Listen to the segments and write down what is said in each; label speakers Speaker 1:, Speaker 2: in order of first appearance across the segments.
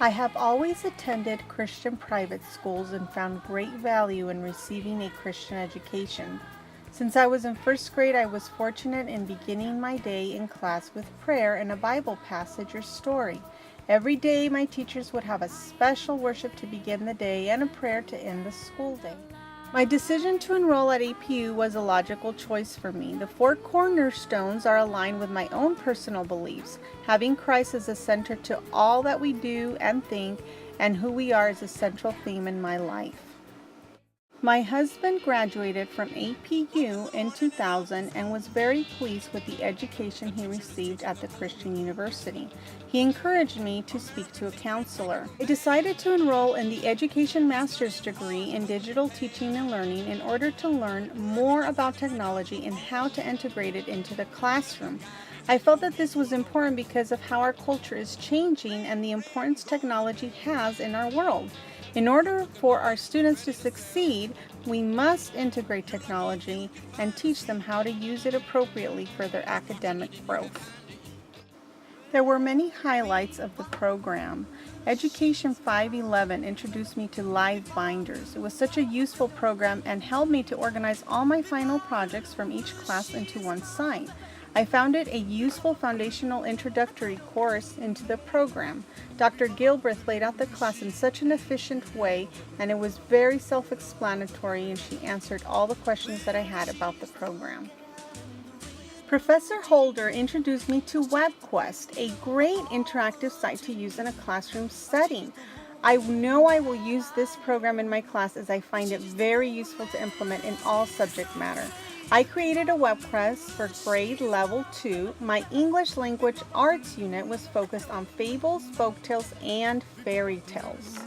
Speaker 1: I have always attended Christian private schools and found great value in receiving a Christian education. Since I was in first grade, I was fortunate in beginning my day in class with prayer and a Bible passage or story. Every day, my teachers would have a special worship to begin the day and a prayer to end the school day. My decision to enroll at APU was a logical choice for me. The four cornerstones are aligned with my own personal beliefs. Having Christ as a center to all that we do and think, and who we are is a central theme in my life. My husband graduated from APU in 2000 and was very pleased with the education he received at the Christian University. He encouraged me to speak to a counselor. I decided to enroll in the Education Master's degree in Digital Teaching and Learning in order to learn more about technology and how to integrate it into the classroom. I felt that this was important because of how our culture is changing and the importance technology has in our world. In order for our students to succeed, we must integrate technology and teach them how to use it appropriately for their academic growth. There were many highlights of the program. Education 511 introduced me to live binders. It was such a useful program and helped me to organize all my final projects from each class into one site. I found it a useful foundational introductory course into the program. Dr. Gilbreth laid out the class in such an efficient way, and it was very self-explanatory, and she answered all the questions that I had about the program. Professor Holder introduced me to WebQuest, a great interactive site to use in a classroom setting. I know I will use this program in my class as I find it very useful to implement in all subject matter. I created a WebQuest for grade level 2. My English language arts unit was focused on fables, folktales, and fairy tales.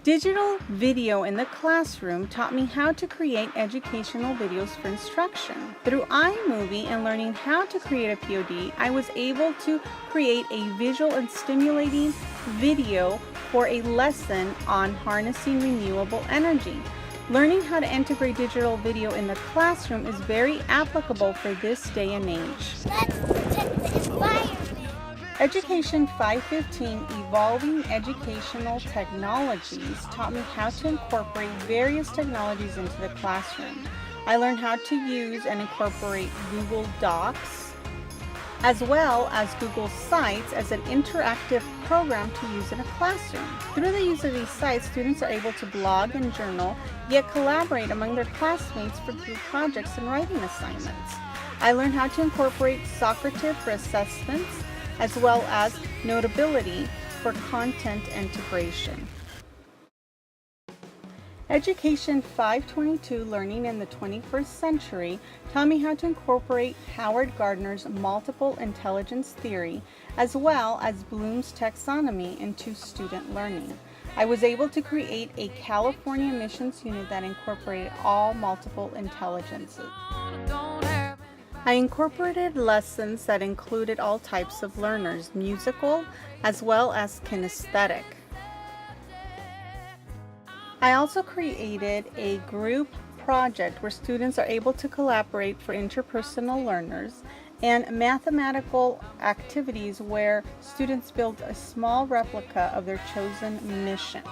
Speaker 1: Digital video in the classroom taught me how to create educational videos for instruction. Through iMovie and learning how to create a POD, I was able to create a visual and stimulating video for a lesson on harnessing renewable energy. Learning how to integrate digital video in the classroom is very applicable for this day and age.
Speaker 2: Let's protect the environment.
Speaker 1: Education 515, Evolving Educational Technologies, taught me how to incorporate various technologies into the classroom. I learned how to use and incorporate Google Docs, as well as Google Sites as an interactive program to use in a classroom. Through the use of these sites, students are able to blog and journal, yet collaborate among their classmates for group projects and writing assignments. I learned how to incorporate Socrative for assessments, as well as Notability for content integration. Education 522, Learning in the 21st Century, taught me how to incorporate Howard Gardner's multiple intelligence theory, as well as Bloom's taxonomy into student learning. I was able to create a California missions unit that incorporated all multiple intelligences. I incorporated lessons that included all types of learners, musical as well as kinesthetic. I also created a group project where students are able to collaborate for interpersonal learners, and mathematical activities where students build a small replica of their chosen mission.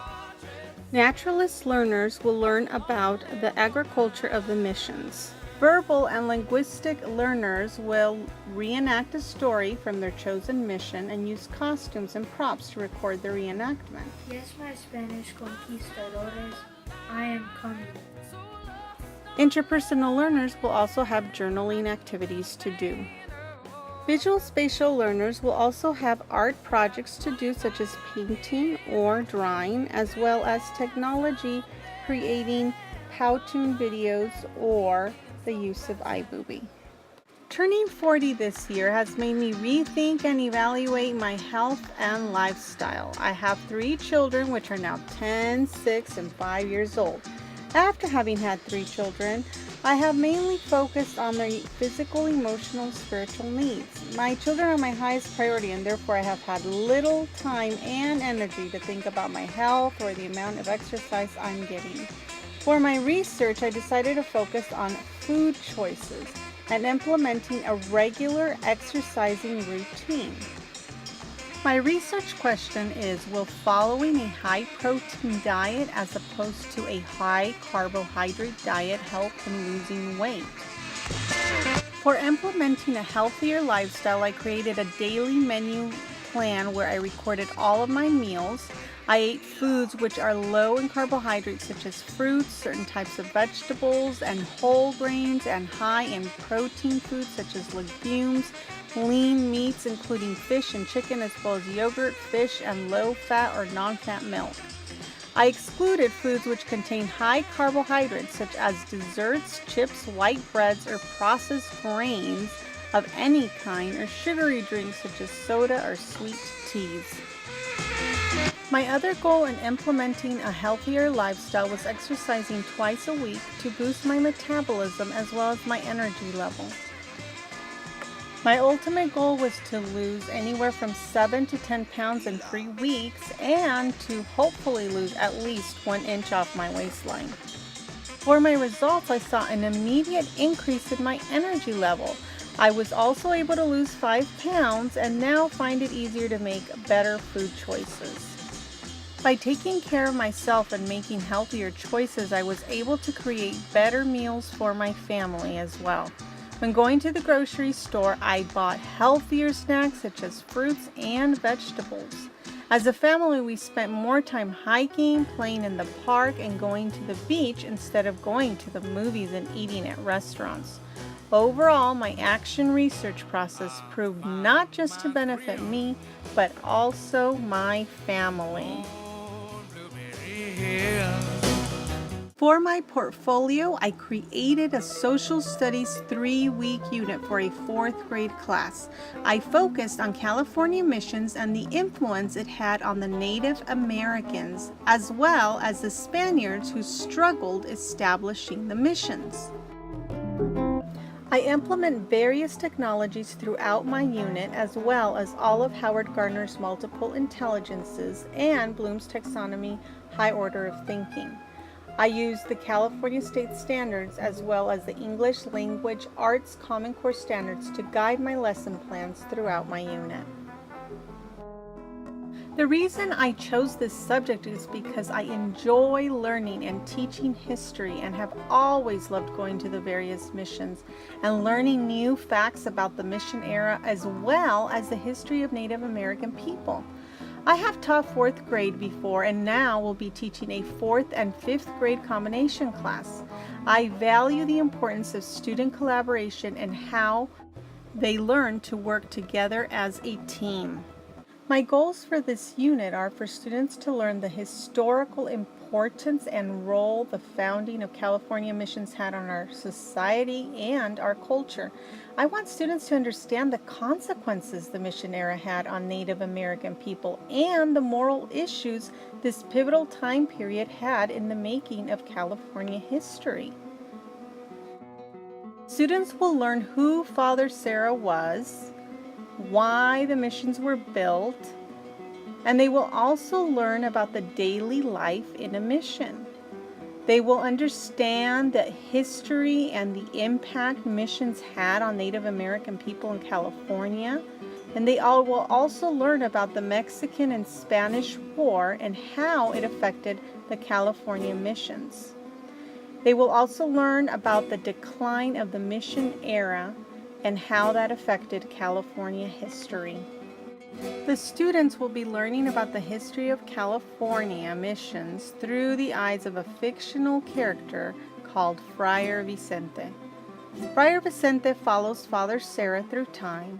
Speaker 1: Naturalist learners will learn about the agriculture of the missions. Verbal and linguistic learners will reenact a story from their chosen mission and use costumes and props to record the reenactment.
Speaker 3: Yes, my Spanish conquistadores, I am coming.
Speaker 1: Interpersonal learners will also have journaling activities to do. Visual spatial learners will also have art projects to do, such as painting or drawing, as well as technology, creating Powtoon videos or the use of iMovie. Turning 40 this year has made me rethink and evaluate my health and lifestyle. I have 3 children, which are now 10, 6, and 5 years old. After having had 3 children, I have mainly focused on their physical, emotional, spiritual needs. My children are my highest priority, and therefore I have had little time and energy to think about my health or the amount of exercise I'm getting. For my research, I decided to focus on food choices and implementing a regular exercising routine. My research question is, will following a high-protein diet as opposed to a high-carbohydrate diet help in losing weight? For implementing a healthier lifestyle, I created a daily menu plan where I recorded all of my meals. I ate foods which are low in carbohydrates such as fruits, certain types of vegetables, and whole grains, and high in protein foods such as legumes, lean meats including fish and chicken, as well as yogurt, fish, and low-fat or non-fat milk. I excluded foods which contain high carbohydrates such as desserts, chips, white breads, or processed grains of any kind, or sugary drinks such as soda or sweet teas. My other goal in implementing a healthier lifestyle was exercising twice a week to boost my metabolism as well as my energy level. My ultimate goal was to lose anywhere from 7 to 10 pounds in 3 weeks and to hopefully lose at least 1 inch off my waistline. For my results, I saw an immediate increase in my energy level. I was also able to lose 5 pounds and now find it easier to make better food choices. By taking care of myself and making healthier choices, I was able to create better meals for my family as well. When going to the grocery store, I bought healthier snacks such as fruits and vegetables. As a family, we spent more time hiking, playing in the park, and going to the beach instead of going to the movies and eating at restaurants. Overall, my action research process proved not just to benefit me, but also my family. For my portfolio, I created a social studies 3-week unit for a 4th grade class. I focused on California missions and the influence it had on the Native Americans, as well as the Spaniards who struggled establishing the missions. I implement various technologies throughout my unit, as well as all of Howard Gardner's multiple intelligences and Bloom's taxonomy high order of thinking. I use the California State Standards as well as the English Language Arts Common Core Standards to guide my lesson plans throughout my unit. The reason I chose this subject is because I enjoy learning and teaching history and have always loved going to the various missions and learning new facts about the mission era as well as the history of Native American people. I have taught 4th grade before and now will be teaching a 4th and 5th grade combination class. I value the importance of student collaboration and how they learn to work together as a team. My goals for this unit are for students to learn the historical importance and role the founding of California missions had on our society and our culture. I want students to understand the consequences the mission era had on Native American people and the moral issues this pivotal time period had in the making of California history. Students will learn who Father Sarah was, why the missions were built, and they will also learn about the daily life in a mission. They will understand the history and the impact missions had on Native American people in California, and they all will also learn about the Mexican and Spanish War and how it affected the California missions. They will also learn about the decline of the mission era and how that affected California history. The students will be learning about the history of California missions through the eyes of a fictional character called Friar Vicente. Friar Vicente follows Father Sarah through time.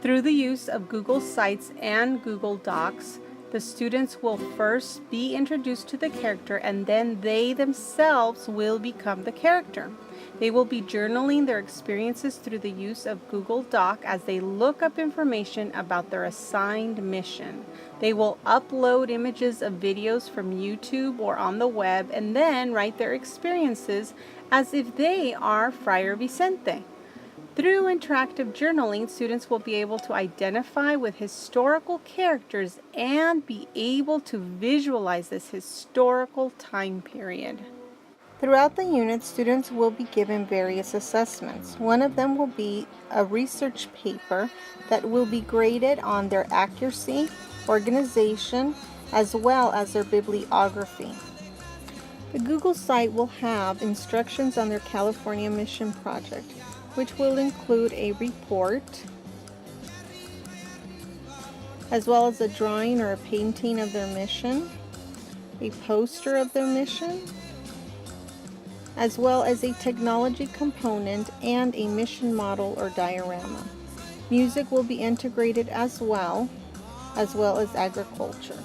Speaker 1: Through the use of Google Sites and Google Docs, the students will first be introduced to the character and then they themselves will become the character. They will be journaling their experiences through the use of Google Doc as they look up information about their assigned mission. They will upload images of videos from YouTube or on the web and then write their experiences as if they are Friar Vicente. Through interactive journaling, students will be able to identify with historical characters and be able to visualize this historical time period. Throughout the unit, students will be given various assessments. One of them will be a research paper that will be graded on their accuracy, organization, as well as their bibliography. The Google site will have instructions on their California mission project, which will include a report, as well as a drawing or a painting of their mission, a poster of their mission, as well as a technology component and a mission model or diorama. Music will be integrated as well as agriculture.